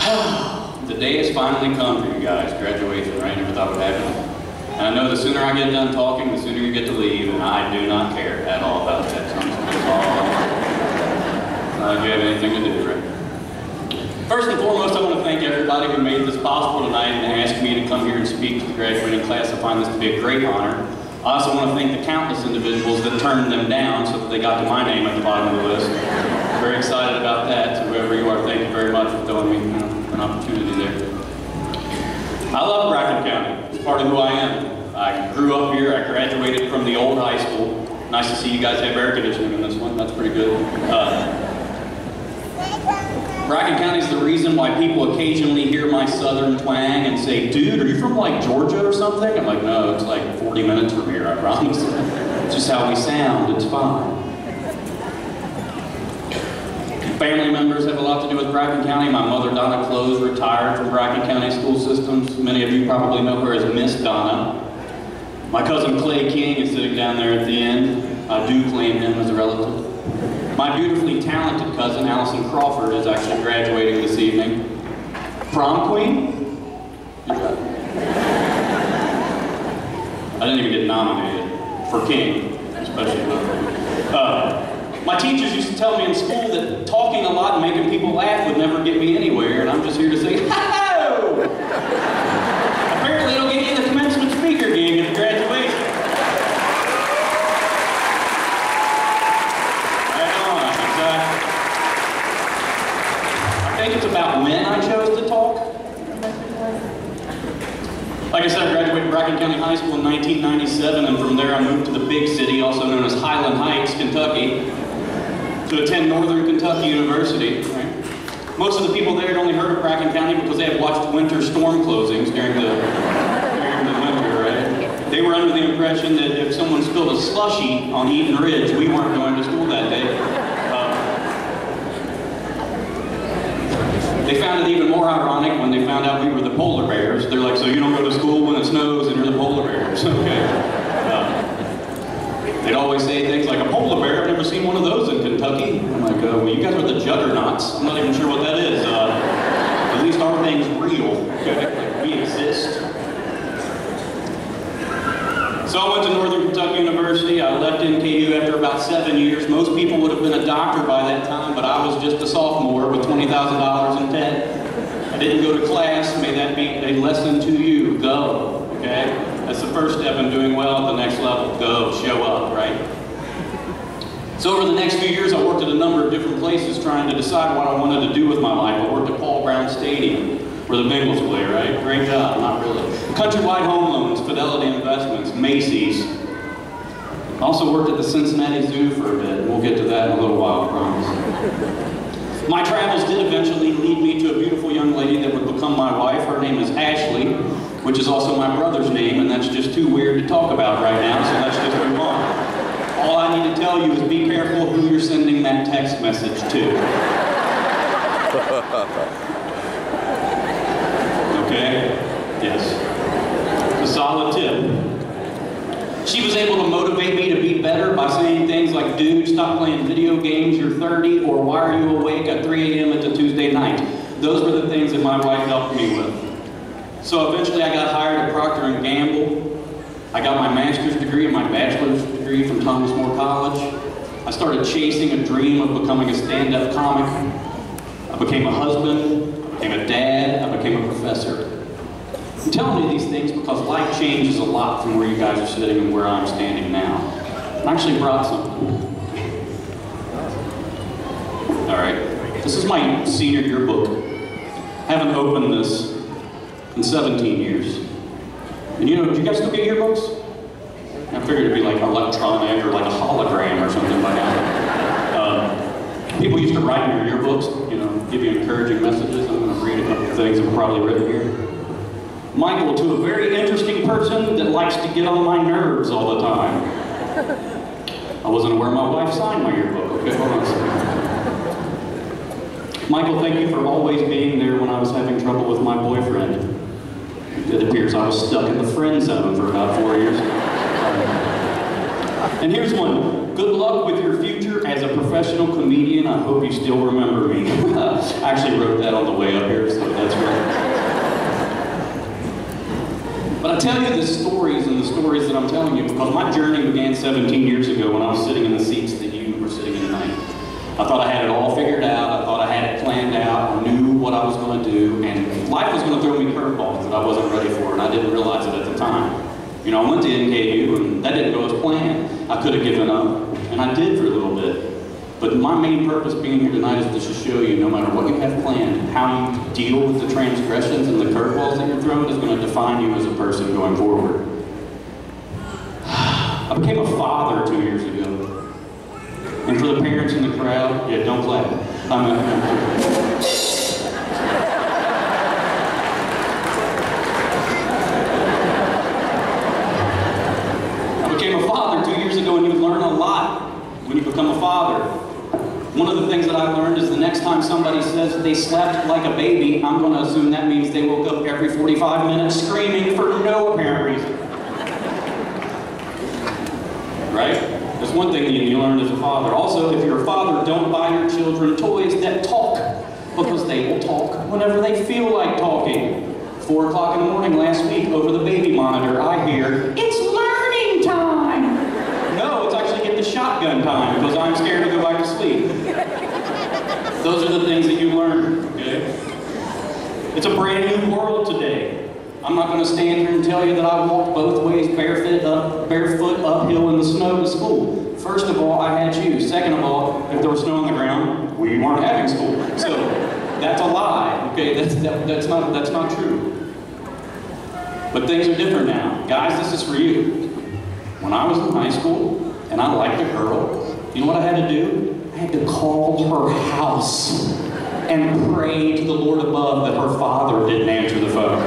The day has finally come for you guys, graduation, right? Never thought it would happen. And I know the sooner I get done talking, the sooner you get to leave, and I do not care at all about that. So I'm just if you have anything to do, right? First and foremost, I want to thank everybody who made this possible tonight and asked me to come here and speak to the graduating class. I find this to be a great honor. I also want to thank the countless individuals that turned them down so that they got to my name at the bottom of the list. Very excited about that. So whoever you are, thank you very much for throwing me an opportunity there. I love Bracken County. It's part of who I am. I grew up here. I graduated from the old high school. Nice to see you guys have air conditioning in this one. That's pretty good. Bracken County is the reason why people occasionally hear my southern twang and say, dude, are you from like Georgia or something? I'm like, no, it's like 40 minutes from here, I promise. It's just how we sound, it's fine. Family members have a lot to do with Bracken County. My mother, Donna Clos, retired from Bracken County school systems. Many of you probably know her as Miss Donna. My cousin Clay King is sitting down there at the end. I do claim him as a relative. My beautifully talented cousin, Allison Crawford, is actually graduating this evening. Prom queen? I didn't even get nominated for king, especially my teachers used to tell me in school that talking a lot and making people laugh would never get me anywhere, and I'm just here to say, ho! Apparently it'll get you the commencement speaker gig at the graduation. I think it's about when I chose to talk. Like I said, I graduated Bracken County High School in 1997, and from there I moved to the big city, also known as Highland Heights, Kentucky, to attend Northern Kentucky University. Right? Most of the people there had only heard of Bracken County because they had watched winter storm closings during the winter, right? They were under the impression that if someone spilled a slushie on Eden Ridge, we weren't going to school that day. They found it even more ironic when they found out we were the polar bears. They're like, so you don't go to school when it snows and you're the polar bears, okay? They'd always say things like, a polar bear, I've never seen one of those in Kentucky. I'm like, well, you guys are the juggernauts. I'm not even sure what that is. At least our thing's real, okay? Like, we exist. So I went to Northern Kentucky University. I left NKU after about 7 years. Most people would have been a doctor by that time, but I was just a sophomore with $20,000 in debt. I didn't go to class. May that be a lesson to you. Go, okay? That's the first step in doing well at the next level. Go, show up, right? So over the next few years, I worked at a number of different places trying to decide what I wanted to do with my life. I worked at Paul Brown Stadium, where the Bengals play, right? Great job, not really. Countrywide Home Loans, Fidelity Investments, Macy's. I also worked at the Cincinnati Zoo for a bit, and we'll get to that in a little while, I promise. My travels did eventually lead me to a beautiful young lady that would become my wife. Her name is Ashley, which is also my brother's name, and that's just too weird to talk about right now, so let's just move on. All I need to tell you is be careful who you're sending that text message to. Okay? Yes. It's a solid tip. She was able to motivate me to be better by saying things like, dude, stop playing video games, you're 30, or why are you awake at 3 a.m. at the Tuesday night? Those were the things that my wife helped me with. So eventually I got hired at Procter & Gamble. I got my master's degree and my bachelor's degree from Thomas More College. I started chasing a dream of becoming a stand-up comic. I became a husband, I became a dad, I became a professor. I'm telling you these things because life changes a lot from where you guys are sitting and where I'm standing now. I actually brought something. All right, this is my senior yearbook. I haven't opened this in 17 years. And you know, do you guys still get yearbooks? I figured it'd be like electronic or like a hologram or something by now. People used to write in your yearbooks, you know, give you encouraging messages. I'm going to read a couple of things I've probably written here. Michael, to a very interesting person that likes to get on my nerves all the time. I wasn't aware my wife signed my yearbook. Okay, hold on a second. Michael, thank you for always being there when I was having trouble with my boyfriend. It appears I was stuck in the friend zone for about 4 years. And here's one. Good luck with your future as a professional comedian. I hope you still remember me. I actually wrote that on the way up here, so tell you the stories and the stories that I'm telling you because my journey began 17 years ago when I was sitting in the seats that you were sitting in tonight. I thought I had it all figured out. I thought I had it planned out. I knew what I was going to do, and life was going to throw me curveballs that I wasn't ready for, and I didn't realize it at the time. You know, I went to NKU, and that didn't go as planned. I could have given up, and I did for a little bit. But my main purpose being here tonight is to show you, no matter what you have planned, how you deal with the transgressions and the curveballs that you're thrown is going to define you as a person going forward. I became a father 2 years ago. And for the parents in the crowd, yeah, don't clap. I became a father 2 years ago, and you learn a lot when you become a father. One of the things that I learned is the next time somebody says that they slept like a baby, I'm going to assume that means they woke up every 45 minutes screaming for no apparent reason. Right? That's one thing that you learn as a father. Also, if you're a father, don't buy your children toys that talk, because they will talk whenever they feel like talking. 4 o'clock in the morning last week, over the baby monitor, I hear, "It's learning time!" No, it's actually get the shotgun time, because I'm scared to go back to sleep. Those are the things that you learn, okay? It's a brand new world today. I'm not going to stand here and tell you that I walked both ways barefoot uphill in the snow to school. First of all, I had shoes. Second of all, if there was snow on the ground, we weren't having school. So that's a lie. Okay, that's not true. But things are different now. Guys, this is for you. When I was in high school and I liked a girl, you know what I had to do? I had to call her house and pray to the Lord above that her father didn't answer the phone.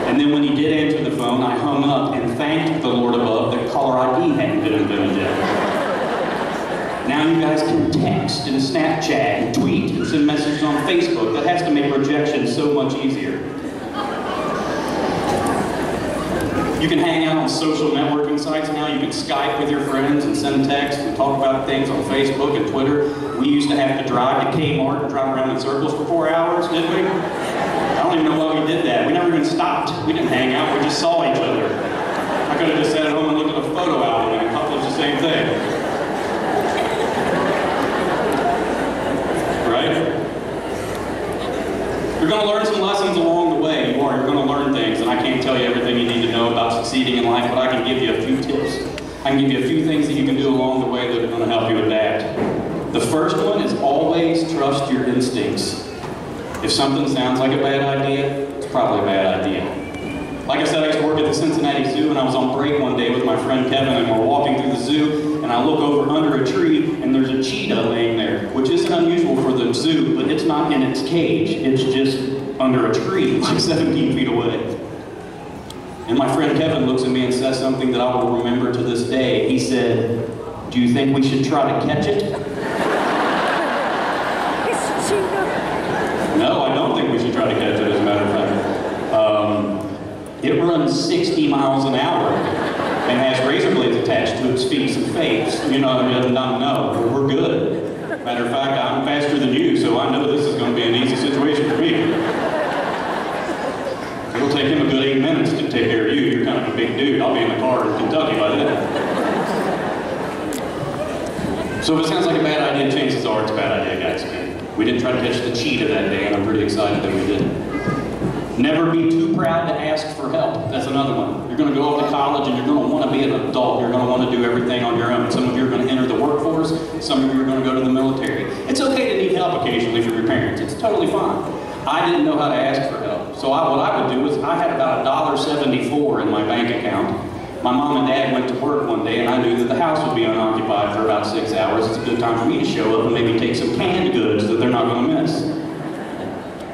And then when he did answer the phone, I hung up and thanked the Lord above that caller ID hadn't been invented yet. Now you guys can text and Snapchat and tweet and send messages on Facebook. That has to make rejection so much easier. You can hang out on social networking sites now. You can Skype with your friends and send texts and talk about things on Facebook and Twitter. We used to have to drive to Kmart and drive around in circles for 4 hours, didn't we? I don't even know why we did that. We never even stopped. We didn't hang out. We just saw each other. I could have just sat at home and looked at a photo album and accomplished the same thing. Right? You're going to learn some lessons along the way. You're going to learn things, and I can't tell you everything you need to know about succeeding in life, but I can give you a few tips. I can give you a few things that you can do along the way that are going to help you adapt. The first one is always trust your instincts. If something sounds like a bad idea, it's probably a bad idea. Like I said, I used to work at the Cincinnati Zoo, and I was on break one day with my friend Kevin, and we're walking through the zoo, and I look over under a tree, and there's a cheetah laying there, which isn't unusual for the zoo, but it's not in its cage. It's just under a tree, like 17 feet away. And my friend Kevin looks at me and says something that I will remember to this day. He said, "Do you think we should try to catch it?" No, I don't think we should try to catch it, as a matter of fact. It runs 60 miles an hour and has razor blades attached to its feet and face. You know, no, we're good. Matter of fact, I'm faster than you, so I know this is going to be an easy situation for me. It'll take him a good 8 minutes to take care of you. You're kind of a big dude. I'll be in the car in Kentucky by then. So if it sounds like a bad idea, chances are it's a bad idea, guys. We didn't try to catch the cheetah that day, and I'm pretty excited that we did. Never be too proud to ask for help. That's another one. You're going to go off to college, and you're going to want to be an adult. You're going to want to do everything on your own. Some of you are going to enter the workforce. Some of you are going to go to the military. It's okay to need help occasionally from your parents. It's totally fine. I didn't know how to ask for help. So what I would do is I had about $1.74 in my bank account. My mom and dad went to work one day, and I knew that the house would be unoccupied for about 6 hours. It's a good time for me to show up and maybe take some canned goods that they're not going to miss.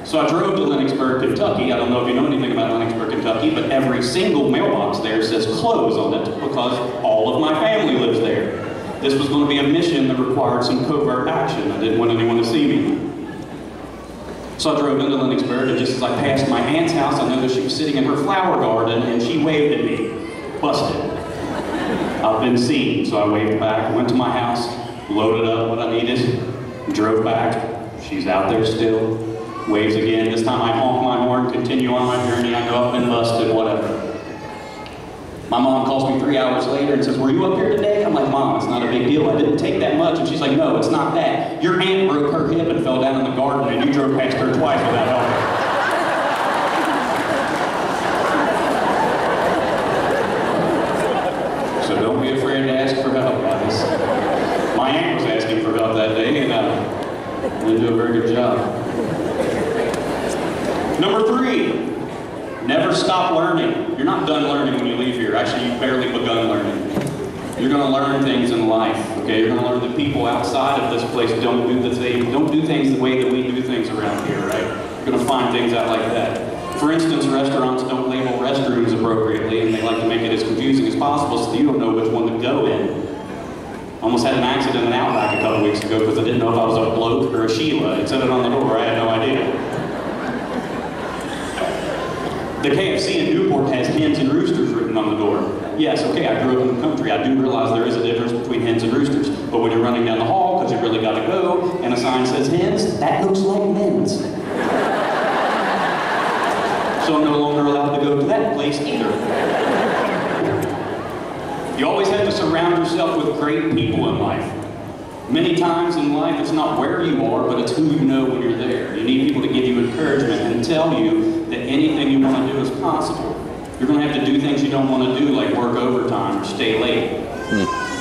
So I drove to Lenoxburg, Kentucky. I don't know if you know anything about Lenoxburg, Kentucky, but every single mailbox there says close on it because all of my family lives there. This was going to be a mission that required some covert action. I didn't want anyone to see me. So I drove into Lenoxburg, and just as I passed my aunt's house, I noticed she was sitting in her flower garden, and she waved at me. Busted. I've been seen, so I waved back, went to my house, loaded up what I needed, drove back. She's out there still. Waves again. This time I honk my horn, continue on my journey. I know I've been busted, whatever. My mom calls me 3 hours later and says, "Were you up here today?" I'm like, "Mom, it's not a big deal. I didn't take that much." And she's like, "No, it's not that. Your aunt broke her hip and fell down in the garden, and you drove past her twice without helping." So don't be afraid to ask for help, guys. My aunt was asking for help that day, and didn't do a very good job. Number 3, never stop learning. You're not done learning when you leave here. Actually, you've barely begun learning. You're going to learn things in life, okay? You're going to learn that people outside of this place don't do things the way that we do things around here, right? You're going to find things out like that. For instance, restaurants don't label restrooms appropriately, and they like to make it as confusing as possible so that you don't know which one to go in. Almost had an accident in Outback a couple weeks ago because I didn't know if I was a bloke or a Sheila. It said it on the door. I had no idea. The KFC in Newport has hens and roosters written on the door. Yes, okay, I grew up in the country. I do realize there is a difference between hens and roosters. But when you're running down the hall because you really got to go, and a sign says hens, that looks like men's. So I'm no longer allowed to go to that place either. You always have to surround yourself with great people in life. Many times in life, it's not where you are, but it's who you know when you're there. You need people to give you encouragement and tell you that anything you want to do is possible. You're going to have to do things you don't want to do, like work overtime or stay late.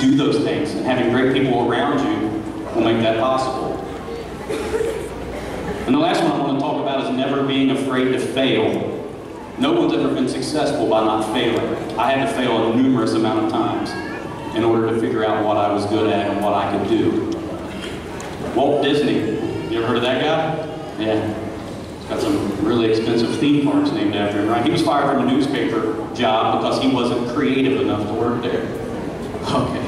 Do those things, and having great people around you will make that possible. And the last one I want to talk about is never being afraid to fail. No one's ever been successful by not failing. I had to fail a numerous amount of times in order to figure out what I was good at and what I could do. Walt Disney, you ever heard of that guy? Yeah. He's got some really expensive theme parks named after him, right? He was fired from a newspaper job because he wasn't creative enough to work there. Okay.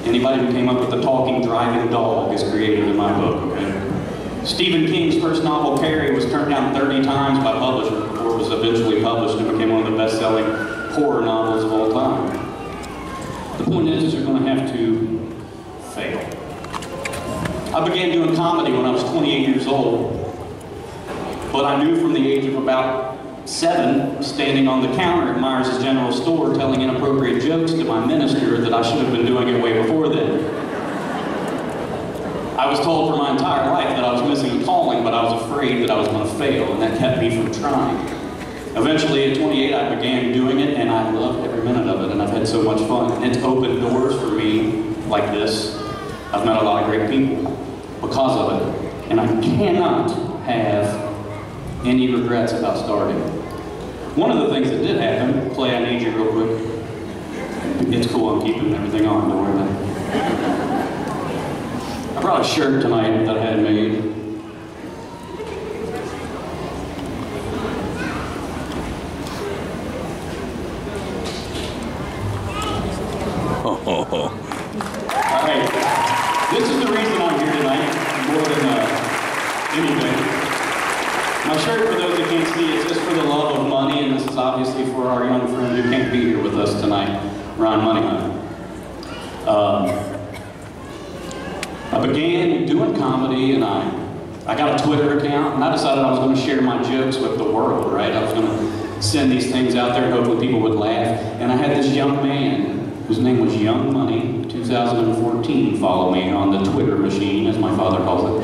Anybody who came up with the talking, driving dog is creative in my book, okay? Stephen King's first novel, Carrie, was turned down 30 times by publishers before it was eventually published and became one of the best-selling horror novels of all time. The point is you're going to have to fail. I began doing comedy when I was 28 years old, but I knew from the age of about 7, standing on the counter at Myers' General Store telling inappropriate jokes to my minister, that I should have been doing it way before then. I was told for my entire life that I was missing a calling, but I was afraid that I was going to fail, and that kept me from trying. Eventually, at 28, I began doing it, and I loved every minute of it, and I've had so much fun. And it's opened doors for me like this. I've met a lot of great people because of it, and I cannot have any regrets about starting. One of the things that did happen, Clay, I need you real quick. It's cool, I'm keeping everything on, don't worry about it. I brought a shirt tonight that I had made. Alright, this is the reason I'm here tonight, more than anything. My shirt, for those who can't see, is just for the love of money, and this is obviously for our young friend who can't be here with us tonight, Ron Moneyhunt. I began doing comedy, and I got a Twitter account, and I decided I was going to share my jokes with the world, right? I was going to send these things out there and hopefully people would laugh. And I had this young man, whose name was Young Money, 2014, follow me on the Twitter machine, as my father calls it.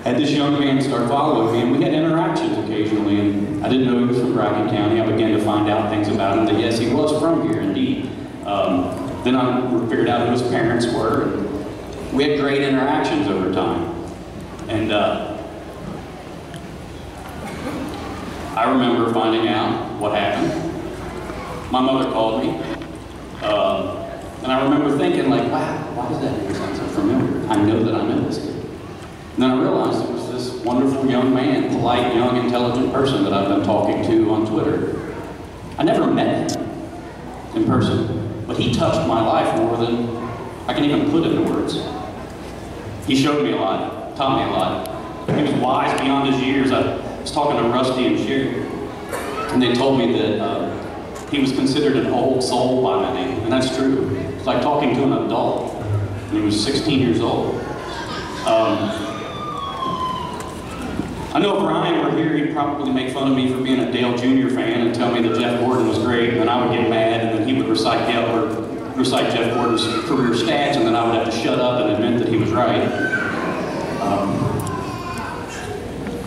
Had this young man start following me, and we had interactions occasionally, and I didn't know he was from Bracken County. I began to find out things about him, that yes, he was from here, indeed. Then I figured out who his parents were, and we had great interactions over time. And I remember finding out what happened. My mother called me, and I remember thinking, like, wow, why does that sound so familiar? I know that I know this kid. And then I realized it was this wonderful young man, polite, young, intelligent person that I've been talking to on Twitter. I never met him in person. But he touched my life more than I can even put into words. He showed me a lot, taught me a lot. He was wise beyond his years. I was talking to Rusty and Sherry, and they told me that he was considered an old soul by many, and that's true. It's like talking to an adult, and he was 16 years old. I know if Ryan were here, he'd probably make fun of me for being a Dale Jr. fan and tell me that Jeff Gordon was great, and then I would get mad, and then he would recite Jeff Gordon's career stats, and then I would have to shut up and admit that he was right.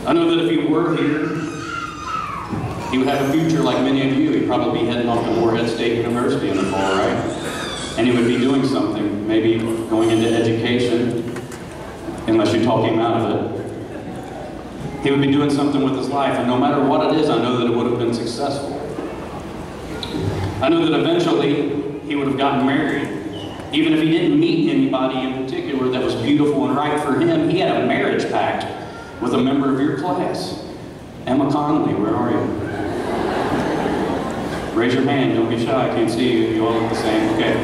I know that if he were here, he would have a future like many of you. He'd probably be heading off to Morehead State University in the fall, right? And he would be doing something, maybe going into education, unless you talk him out of it. He would be doing something with his life, and no matter what it is, I know that it would have been successful. I know that eventually he would have gotten married. Even if he didn't meet anybody in particular that was beautiful and right for him, he had a marriage pact with a member of your class. Emma Conley, where are you? Raise your hand, don't be shy, I can't see you. You all look the same, okay.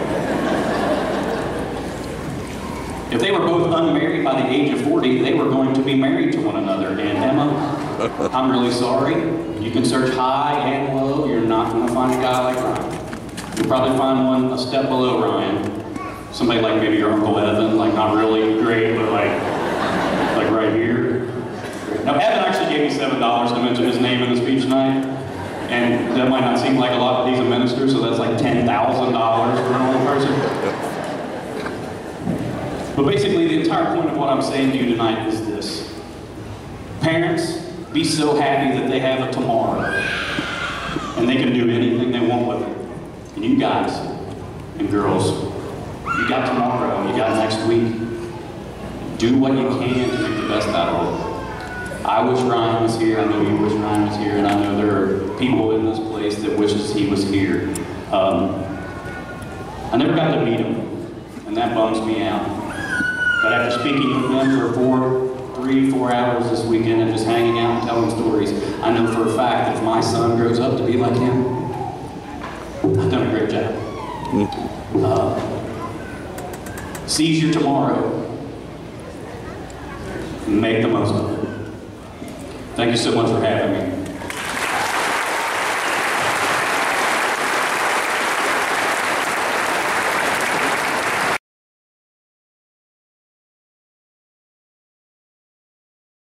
If they were both unmarried by the age of 40, they were going to be married to one another. And Emma, I'm really sorry. You can search high and low, you're not going to find a guy like Ryan. You'll probably find one a step below Ryan. Somebody like maybe your Uncle Evan, like not really great, but like right here. Now, Evan actually gave me $7 to mention his name in the speech tonight. And that might not seem like a lot, but he's a minister, so that's like $10,000 for an old person. But basically, the entire point of what I'm saying to you tonight is this. Parents, be so happy that they have a tomorrow. And they can do anything they want with it. And you guys and girls, you got tomorrow, you got next week. Do what you can to make the best out of it. I wish Ryan was here, I know you wish Ryan was here, and I know there are people in this place that wishes he was here. I never got to meet him, and that bums me out. But after speaking with them for 3-4 hours this weekend and just hanging out and telling stories, I know for a fact that if my son grows up to be like him, I've done a great job. Seize your tomorrow. Make the most of it. Thank you so much for having me.